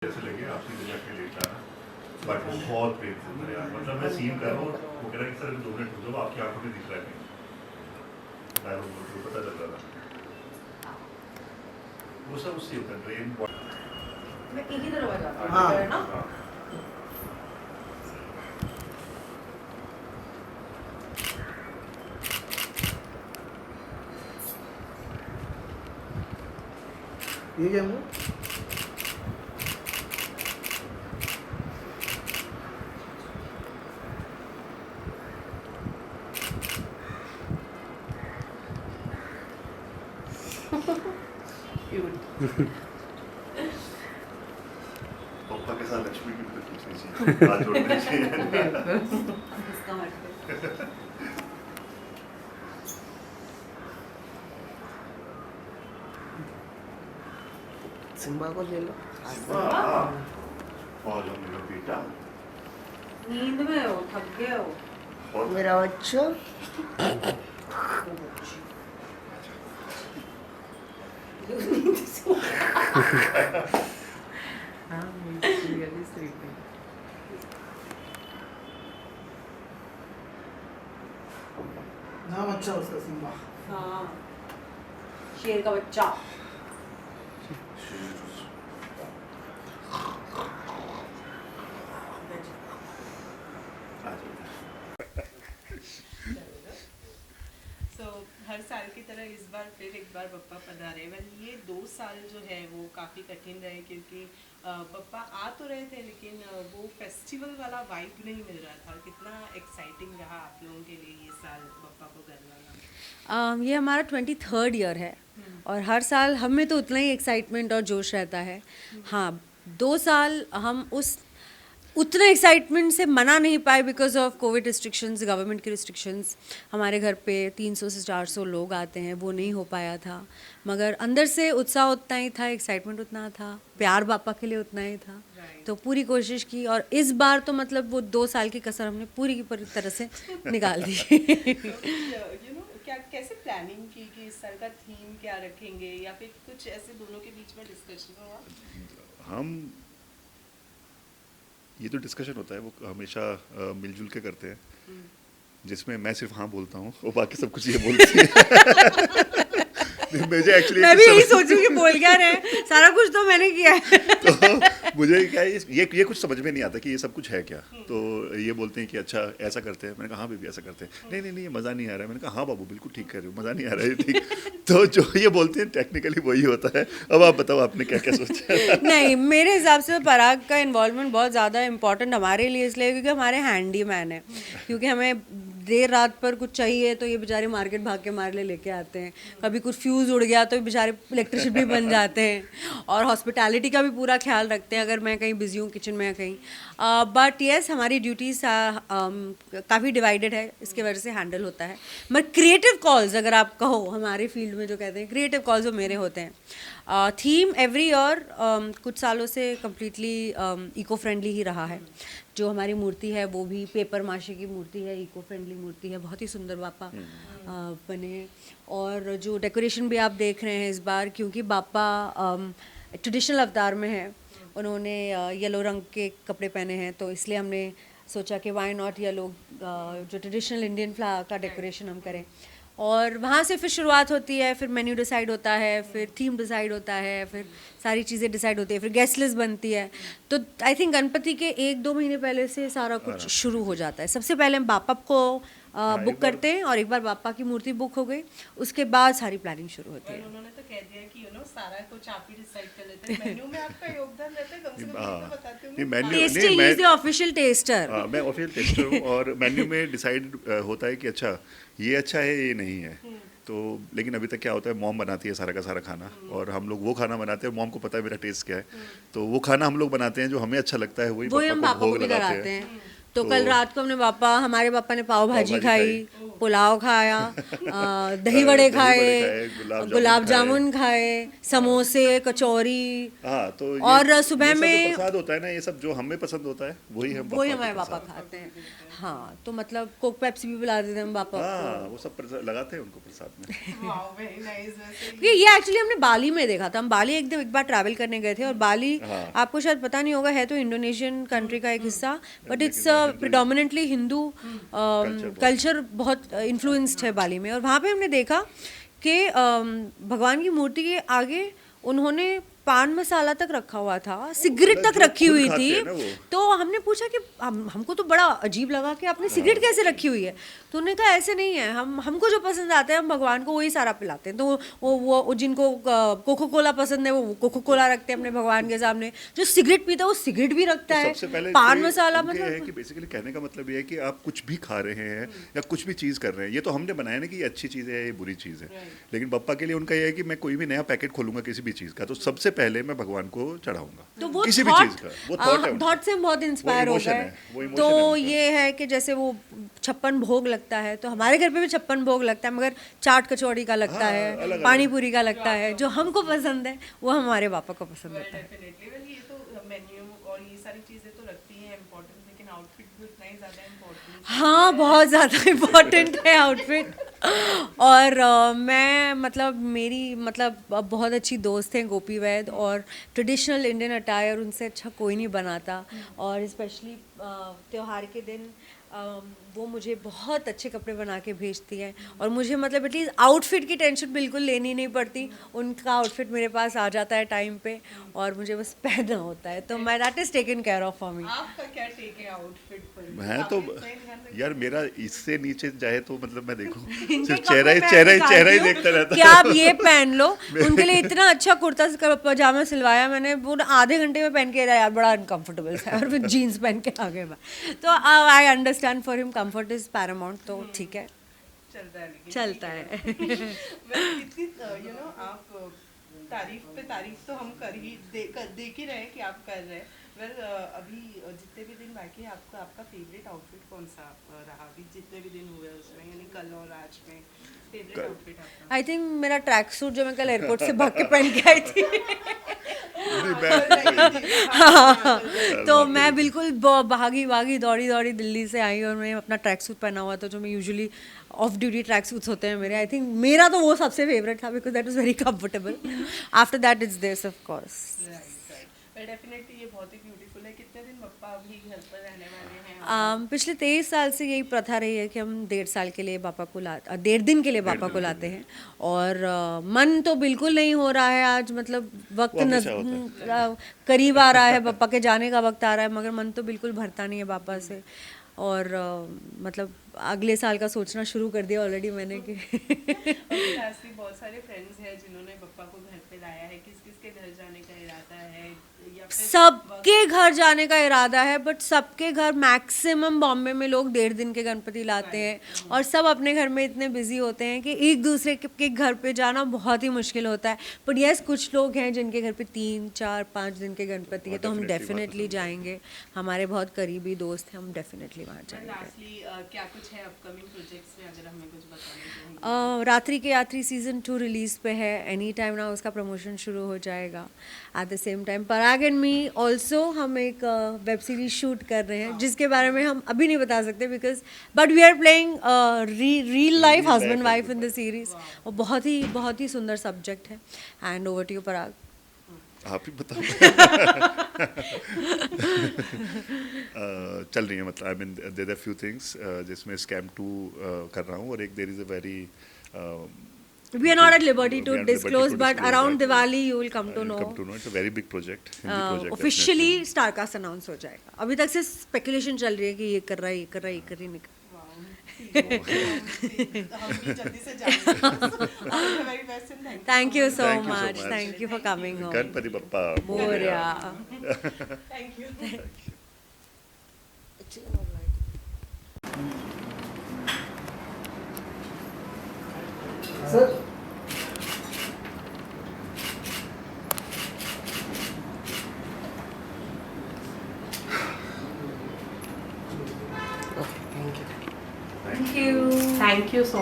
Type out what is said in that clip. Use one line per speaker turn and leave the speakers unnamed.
जैसे लगे आपकी वजह के लेटा बट वो बहुत पेनफुल था यार। मतलब मैं सीन कर रहा हूँ, वो कह रहा है कि सर 2 मिनट रुक जाओ, आपकी आंखों में दिख रहा है नहीं, डायलॉग बोल रहे पता चल रहा था। वो सब उससे होता है ब्रेन
मैं एक ही दरवाजा
हाँ।
है ना।
ये क्या हुआ?
पापा के साथ लक्ष्मी की फोटो खींचनी चाहिए, हाथ जोड़ने चाहिए।
इसका मतलब
सिम्बा को ले लो।
हाँ, और जो मेरा बेटा
नींद में हो, थक गए हो।
और
मेरा बच्चा नाम अच्छा उसका सिम्बा।
हाँ, शेर का बच्चा।
So, हर साल की तरह इस बार फिर एक बार पप्पा पधारे। वेल ये 2 साल जो है वो काफ़ी कठिन रहे क्योंककि पप्पा आ तो रहे थे लेकिन वो फेस्टिवल वाला वाइब नहीं मिल रहा था। कितना एक्साइटिंग रहा आप लोगों के लिए ये साल पप्पा को घर लाना?
ये हमारा 23rd ईयर है और हर साल हम में तो उतना ही एक्साइटमेंट और जोश रहता है। हाँ, 2 साल हम उतना एक्साइटमेंट से मना नहीं पाए because of Covid restrictions, government की रिस्ट्रिक्शंस। हमारे घर पे 300 से 400 लोग आते हैं, वो नहीं हो पाया था। मगर अंदर से उत्साह उतना ही था, एक्साइटमेंट उतना था, प्यार पापा के लिए उतना ही था। तो पूरी कोशिश की और इस बार तो मतलब वो 2 साल की कसर हमने पूरी की पूरी तरह से निकाल दी।
यू नो क्या कैसे प्लानिंग की कि इस साल का थीम क्या रखेंगे या फिर कुछ ऐसे दोनों के बीच में डिस्कशन हुआ?
हम ये तो डिस्कशन होता है वो हमेशा मिलजुल के करते हैं, जिसमें मैं सिर्फ हाँ बोलता हूँ और बाकी सब कुछ ये बोलते हैं। मुझे एक्चुअली
मैं भी यही सोचूं कि बोल क्या रहे हैं, सारा कुछ तो मैंने किया है।
तो मुझे क्या है ये कुछ समझ में नहीं आता कि ये सब कुछ है क्या। तो ये बोलते हैं कि अच्छा ऐसा करते हैं, मैंने कहा हाँ बेबी ऐसा करते हैं। नहीं नहीं नहीं ये मज़ा नहीं आ रहा है। मैंने कहा हाँ बाबू बिल्कुल ठीक कर रहे हो, मज़ा नहीं आ रहा है ठीक। तो जो ये बोलते हैं टेक्निकली वही होता है। अब आप बताओ आपने क्या क्या सोचा है?
नहीं, मेरे हिसाब से पराग का इन्वॉल्वमेंट बहुत ज़्यादा इम्पोर्टेंट हमारे लिए इसलिए क्योंकि हमारे हैंडी मैन है। क्योंकि हमें देर रात पर कुछ चाहिए तो ये बेचारे मार्केट भाग के हमारे लिए लेके आते हैं। कभी कुछ फ्यूज़ उड़ गया तो ये बेचारे इलेक्ट्रिशियन भी बन जाते हैं और हॉस्पिटैलिटी का भी पूरा ख्याल रखते हैं अगर मैं कहीं बिजी हूँ किचन में या कहीं। बट येस हमारी ड्यूटीज़ काफ़ी डिवाइडेड है, इसके वजह से हैंडल होता है। मगर क्रिएटिव कॉल्स अगर आप कहो हमारे फील्ड में जो कहते हैं क्रिएटिव कॉल्स वो मेरे होते हैं। थीम एवरी ईयर कुछ सालों से कम्प्लीटली इको फ्रेंडली ही रहा है। जो हमारी मूर्ति है वो भी पेपर माशे की मूर्ति है, इको फ्रेंडली मूर्ति है, बहुत ही सुंदर बापा बने हैं। और जो डेकोरेशन भी आप देख रहे हैं इस बार क्योंकि बापा ट्रेडिशनल अवतार में है, उन्होंने येलो रंग के कपड़े पहने हैं तो इसलिए हमने सोचा कि वाई नॉट येलो जो ट्रेडिशनल इंडियन फ्लावर का डेकोरेशन हम करें। और वहाँ से फिर शुरुआत होती है, फिर मेन्यू डिसाइड होता है, फिर थीम डिसाइड होता है, फिर सारी चीज़ें डिसाइड होती है, फिर गेस्ट लिस्ट बनती है। तो आई थिंक गणपति के 1-2 महीने पहले से सारा कुछ शुरू हो जाता है। सबसे पहले हम बापा को बुक करते हैं और एक बार बापा की मूर्ति बुक हो गई उसके बाद सारी प्लानिंग शुरू होती है।
उन्होंने तो कह दिया कि यू नो सारा कुछ आप ही डिसाइड कर लेते हैं। मेन्यू में आपका योगदान रहता है, कम से कम ये तो बताते होंगे।
नहीं, menu
tasty, he is the official tester.
मैं ऑफिशियल टेस्टर हूँ और मेन्यू में डिसाइड होता है कि अच्छा ये अच्छा है ये नहीं है। तो लेकिन अभी तक क्या होता है मॉम बनाती है सारा का सारा खाना और हम लोग वो खाना बनाते हैं। मॉम को पता है मेरा टेस्ट क्या है, तो वो खाना हम लोग बनाते हैं जो हमें अच्छा लगता है वही
वही हम
पापा
पापा
को
को
भोग
भी
लगाते
कराते
हैं।
हैं। तो कल रात को हमारे पापा ने पाव भाजी खाई, पुलाव खाया, दही वड़े खाए, गुलाब जामुन खाए, समोसे, कचौरी।
हाँ, तो
और सुबह
ये सब
में
जो प्रसाद होता है ना, ये सब जो हमें पसंद होता है वही
वही हमारे पापा खाते हैं। हाँ, तो मतलब कोक पेप्सी भी पिला देते हैं हम पापा
हाँ, वो सब लगाते हैं उनको प्रसाद में।
Wow very nice. वैसे
ये एक्चुअली हमने बाली में देखा था। हम बाली एक बार ट्रैवल करने गए थे, और बाली आपको शायद पता नहीं होगा, है तो इंडोनेशियन कंट्री का एक हिस्सा, but it's predominantly Hindu culture बहुत इन्फ्लुएंस्ड है बाली में। और वहाँ पे हमने देखा कि भगवान की मूर्ति के आगे उन्होंने पान मसाला तक रखा हुआ था, सिगरेट तक रखी हुई थी। तो हमने पूछा कि हमको तो बड़ा अजीब लगा कि आपने सिगरेट कैसे रखी हुई है। तो उन्होंने कहा ऐसे नहीं है, हमको जो पसंद आता है हम भगवान को वही सारा पिलाते हैं। तो वो जिनको कोको कोला पसंद है वो कोको कोला रखते हैं अपने भगवान के सामने, जो सिगरेट पीता है वो सिगरेट भी रखता है।
सबसे पहले
पान मसाला
मतलब
मतलब
है कि बेसिकली कहने का मतलब ये है कि आप कुछ भी खा रहे हैं या कुछ भी चीज़ कर रहे हैं, ये तो हमने बनाया ना कि ये अच्छी चीज़ है, ये बुरी चीज़ है। लेकिन बप्पा के लिए उनका ये है कि मैं कोई भी नया पैकेट खोलूंगा किसी भी चीज़ का, तो सबसे पहले मैं भगवान को चढ़ाऊंगा,
तो वो
किसी भी चीज़ का। वो
थॉट से हम बहुत इंस्पायर हो
emotion
गए।
है, वो emotion
तो
है उनका।
ये है कि जैसे वो 56 भोग लगता है, तो हमारे घर पे भी 56 भोग लगता है, मगर चाट कचौड़ी का लगता
हाँ,
है,
अलग-अलग।
पानी पूरी का लगता है। जो हमको पसंद है वो हमारे पापा को पसंद होता है।
डेफिनेटली वेल ये तो मेन्यू और ये सारी चीजें तो रखती हैं इम्पोर्टेंस, लेकिन आउटफिट भी उतना ही ज्यादा इम्पोर्टेंट।
हाँ, बहुत ज़्यादा इम्पोर्टेंट है आउटफिट। और मैं मतलब मेरी बहुत अच्छी दोस्त हैं गोपी वैद, और ट्रेडिशनल इंडियन अटायर उनसे अच्छा कोई नहीं बनाता। और स्पेशली त्योहार के दिन वो मुझे बहुत अच्छे कपड़े बना के भेजती हैं, और मुझे मतलब एटलीस्ट आउटफिट की टेंशन बिल्कुल लेनी नहीं पड़ती। उनका आउटफिट मेरे पास आ जाता है टाइम पे, और मुझे बस पहनना होता है, तो मैं that is taken care of for me.
आपका क्या टेक है आउटफिट पर?
मैं तो
आप इतना ही ध्यान रखते
यार मेरा इससे नीचे जाए तो मतलब मैं देखूं
इनके
सिर्फ
कपड़े मैं
चेहरा ही
दिखाती हूँ
देखता रहता
कि आप ये पहन लो। उनके लिए इतना अच्छा कुर्ता पजामा सिलवाया मैंने, वो आधे घंटे में पहन के यार बड़ा अनकंफर्टेबल था, और फिर जीन्स पहन के आ गए मैं। तो I understand for him, comfort is Paramount, तो ठीक है,
चलता है लेकिन
चलता है।
इतनी यू नो आप तारीफ पे तारीफ तो हम कर ही देख ही रहे हैं कि आप कर रहे हैं। वेल अभी जितने भी दिन बाकी है आपका फेवरेट आउटफिट कौन सा रहा अभी जितने भी दिन हुए उसमें, यानी कल और आज में फेवरेट आउटफिट आपका?
आई थिंक मेरा ट्रैक सूट जो मैं कल एयरपोर्ट से भाग के पहन के आई थी। तो मैं बिल्कुल भागी दौड़ी दिल्ली से आई, और मैं अपना ट्रैक सूट पहना हुआ था, जो मैं usually of duty track suits होते हैं मेरे। आई थिंक मेरा तो वो सबसे फेवरेट था, because that was very comfortable. After that it's this of course.
Definitely ये बहुत ही ब्यूटीफुल है। कितने दिन पप्पा अभी घर पर रहने वाले हैं?
पिछले 23 साल से यही प्रथा रही है कि हम 1.5 के लिए पापा को 1.5 दिन के लिए पापा को लाते हैं, और मन तो बिल्कुल नहीं हो रहा है आज, मतलब वक्त करीब आ रहा है, पापा के जाने का वक्त आ रहा है, मगर मन तो बिल्कुल भरता नहीं है पापा से। और मतलब अगले साल का सोचना शुरू कर दिया ऑलरेडी मैंने कि
बहुत सारे फ्रेंड्स हैं जिन्होंने पप्पा को घर पे लाया है, किस किस के घर जाने का इरादा है? या फिर
सबके घर जाने का इरादा है, बट सबके घर मैक्सिमम बॉम्बे में लोग 1.5 दिन के गणपति लाते हैं, और सब अपने घर में इतने बिजी होते हैं कि एक दूसरे के घर पे जाना बहुत ही मुश्किल होता है। बट यस, कुछ लोग हैं जिनके घर पे 3, 4, 5 दिन के गणपति है, तो हम डेफिनेटली जाएंगे। हमारे बहुत करीबी दोस्त हैं, हम डेफिनेटली वहाँ जाएंगे।
लास्टली क्या कुछ है अपकमिंग प्रोजेक्ट्स में, अगर हमें कुछ बताना?
रात्रि के यात्री सीजन 2 रिलीज पे है, एनी टाइम ना उसका प्रमोशन शुरू हो जाएगा। At the same time Parag and me also हम एक वेब सीरीज शूट कर रहे हैं, जिसके बारे में हम अभी नहीं बता सकते, because but we are playing real life husband wife in the series, और बहुत ही सुंदर सब्जेक्ट है। And over to you Parag.
आप ही बताओ। चल रही है, मतलब I mean there are few things जिसमें स्कैम 2 कर रहा हूँ, और एक there is a very
We are not at liberty to disclose, but around Diwali you will come to know.
It's a very big project.
Officially Starcast announce हो जाएगा। अभी तक से स्पेकुलेशन चल रही है कि ये कर रहा है, ये कर रहा है, ये कर रही नहीं। Thank you so much. Thank you for coming home.
Ganpati Bappa
Morya.
Thank you.
Sir
thank you so